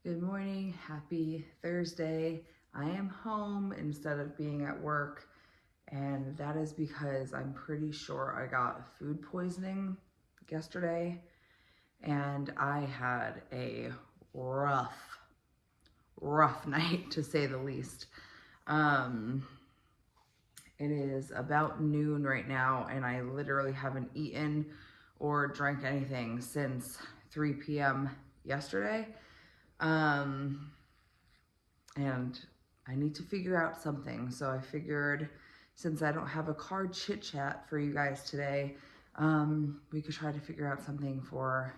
Good morning, happy Thursday. I am home instead of being at work, and that is because I'm pretty sure I got food poisoning yesterday, and I had a rough night to say the least. Um, it is about noon right now, and I literally haven't eaten or drank anything since 3 p.m. yesterday. Um, and I need to figure out something. So I figured since I don't have a card chit chat for you guys today, we could try to figure out something for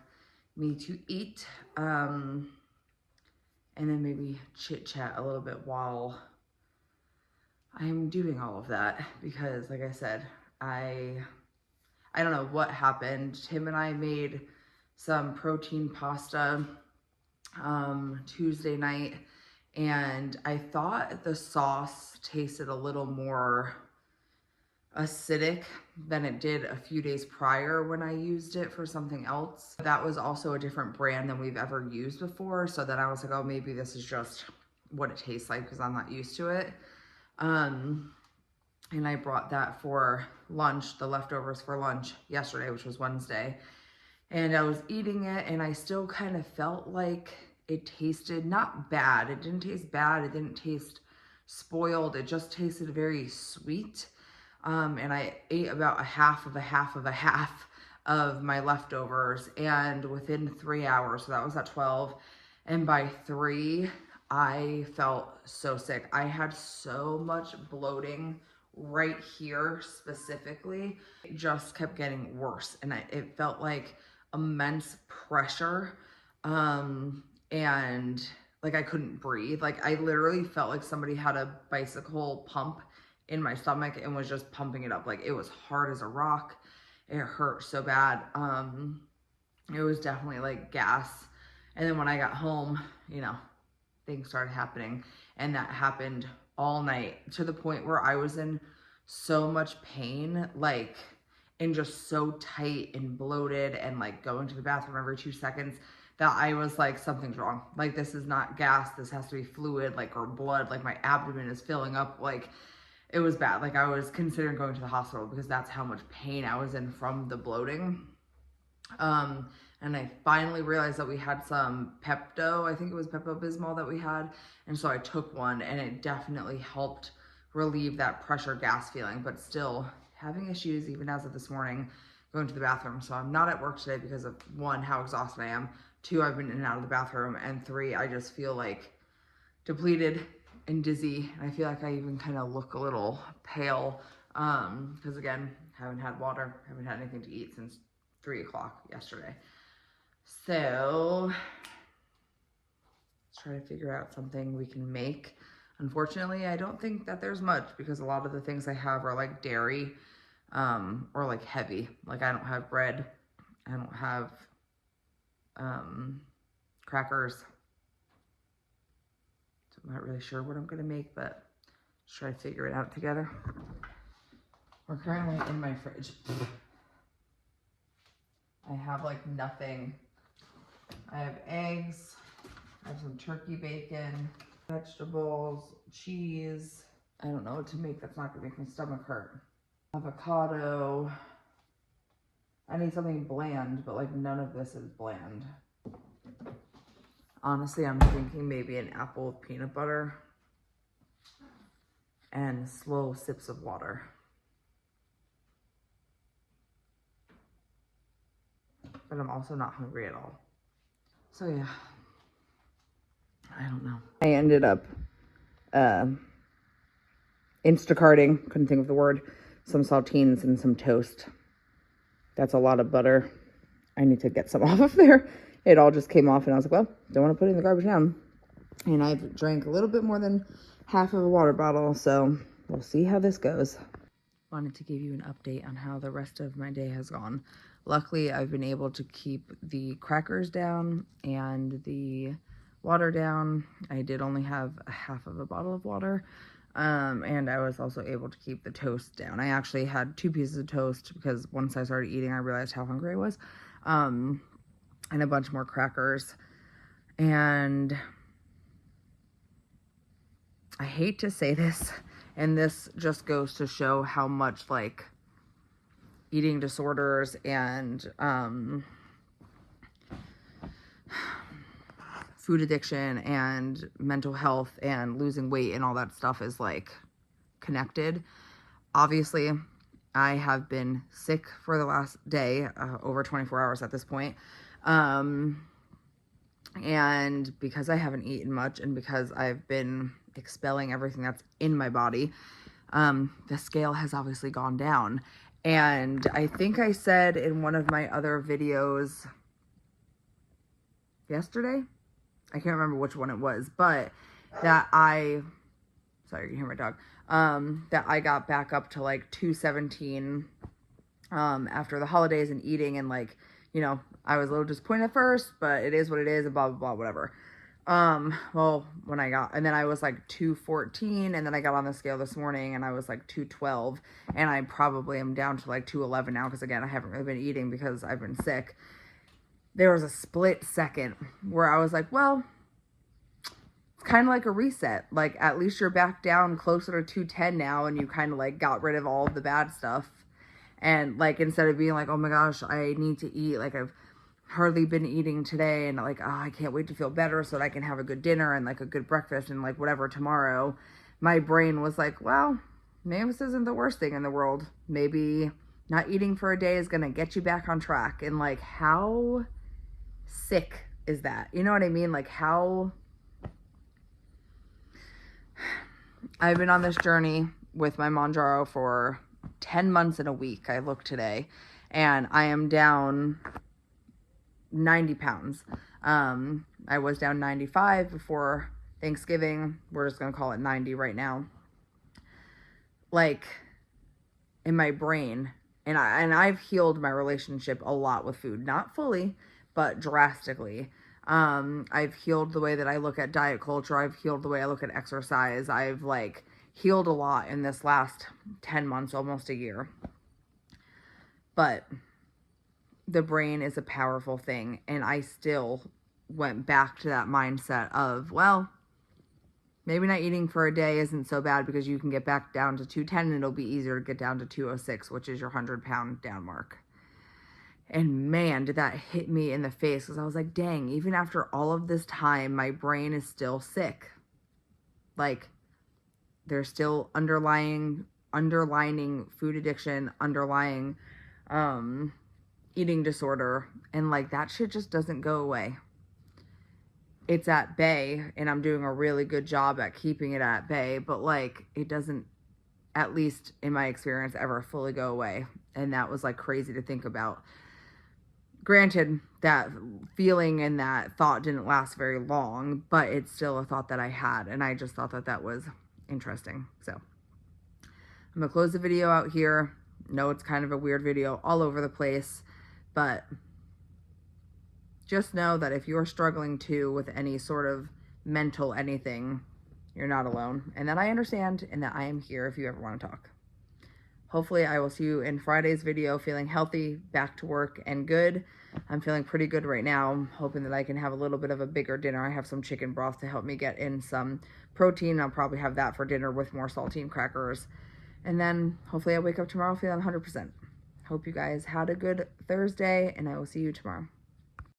me to eat. And then maybe chit chat a little bit while I'm doing all of that, because like I said, I don't know what happened. Tim and I made some protein pasta Tuesday night, and I thought the sauce tasted a little more acidic than it did a few days prior when I used it for something else. That was also a different brand than we've ever used before, so then I was like, oh, maybe this is just what it tastes like because I'm not used to it. And I brought that for lunch, the leftovers for lunch yesterday, which was Wednesday. And I was eating it, and I still kind of felt like it tasted not bad. It didn't taste bad. It didn't taste spoiled. It just tasted very sweet. And I ate about a half of my leftovers. And within 3 hours, so that was at 12. And by 3, I felt so sick. I had so much bloating right here specifically. It just kept getting worse. And it felt like immense pressure, and like I couldn't breathe. Like I literally felt like somebody had a bicycle pump in my stomach and was just pumping it up. Like it was hard as a rock. It hurt so bad. It was definitely like gas. And then when I got home, things started happening, and that happened all night to the point where I was in so much pain, like, and just so tight and bloated and like going to the bathroom every 2 seconds, that I was like, something's wrong. Like, this is not gas. This has to be fluid, like, or blood. Like, my abdomen is filling up. Like, it was bad. Like, I was considering going to the hospital because that's how much pain I was in from the bloating. And I finally realized that we had some Pepto, I think it was Pepto-Bismol that we had. And so I took one, and it definitely helped relieve that pressure gas feeling, but still having issues even as of this morning going to the bathroom. So I'm not at work today because of 1, how exhausted I am. 2, I've been in and out of the bathroom. And 3, I just feel like depleted and dizzy. I feel like I even kind of look a little pale, because again, haven't had water, haven't had anything to eat since 3 o'clock yesterday. So let's try to figure out something we can make. Unfortunately, I don't think that there's much because a lot of the things I have are like dairy, or like heavy. Like I don't have bread, I don't have crackers. So I'm not really sure what I'm gonna make, but let's try to figure it out together. We're currently in my fridge. I have like nothing. I have eggs, I have some turkey bacon, vegetables, cheese. I don't know what to make that's not gonna make my stomach hurt. Avocado. I need something bland, but like none of this is bland. Honestly, I'm thinking maybe an apple with peanut butter and slow sips of water. But I'm also not hungry at all. So yeah, I don't know. I ended up Instacarting, couldn't think of the word, some saltines and some toast. That's a lot of butter. I need to get some off of there. It all just came off, and I was like, well, don't want to put it in the garbage now. And I've drank a little bit more than half of a water bottle, so we'll see how this goes. Wanted to give you an update on how the rest of my day has gone. Luckily, I've been able to keep the crackers down and the water down. I did only have a half of a bottle of water. And I was also able to keep the toast down. I actually had 2 pieces of toast because once I started eating, I realized how hungry I was. And a bunch more crackers. And I hate to say this, and this just goes to show how much like eating disorders and food addiction and mental health and losing weight and all that stuff is like connected. Obviously, I have been sick for the last day, over 24 hours at this point. And because I haven't eaten much and because I've been expelling everything that's in my body, the scale has obviously gone down. And I think I said in one of my other videos yesterday, I can't remember which one it was, but that sorry, you can hear my dog, that I got back up to like 217 after the holidays and eating, and like, you know, I was a little disappointed at first, but it is what it is, and blah, blah, blah, whatever. Well, and then I was like 214, and then I got on the scale this morning, and I was like 212, and I probably am down to like 211 now, because again, I haven't really been eating because I've been sick. There was a split second where I was like, well, it's kind of like a reset. Like, at least you're back down closer to 210 now, and you kind of like got rid of all of the bad stuff. And like, instead of being like, oh my gosh, I need to eat, like I've hardly been eating today, and like, oh, I can't wait to feel better so that I can have a good dinner and like a good breakfast and like whatever tomorrow, my brain was like, well, maybe this isn't the worst thing in the world. Maybe not eating for a day is gonna get you back on track. And like, how sick is that? You know what I mean? Like, how I've been on this journey with my Mounjaro for 10 months and a week. I looked today, and I am down 90 pounds. I was down 95 before Thanksgiving. We're just gonna call it 90 right now. Like, in my brain, and I've healed my relationship a lot with food, not fully, but drastically. I've healed the way that I look at diet culture. I've healed the way I look at exercise. I've like healed a lot in this last 10 months, almost a year. But the brain is a powerful thing, and I still went back to that mindset of, well, maybe not eating for a day isn't so bad, because you can get back down to 210 and it'll be easier to get down to 206, which is your 100-pound down mark. And man, did that hit me in the face, because I was like, dang, even after all of this time, my brain is still sick. Like, there's still underlining food addiction, underlying eating disorder, and like, that shit just doesn't go away. It's at bay, and I'm doing a really good job at keeping it at bay, but like, it doesn't, at least in my experience, ever fully go away. And that was like crazy to think about. Granted, that feeling and that thought didn't last very long, but it's still a thought that I had, and I just thought that that was interesting. So I'm gonna close the video out here. No, it's kind of a weird video all over the place, but just know that if you're struggling too with any sort of mental anything, you're not alone, and that I understand, and that I am here if you ever want to talk. Hopefully I will see you in Friday's video feeling healthy, back to work, and good. I'm feeling pretty good right now. I'm hoping that I can have a little bit of a bigger dinner. I have some chicken broth to help me get in some protein. I'll probably have that for dinner with more saltine crackers. And then hopefully I wake up tomorrow feeling 100%. Hope you guys had a good Thursday, and I will see you tomorrow.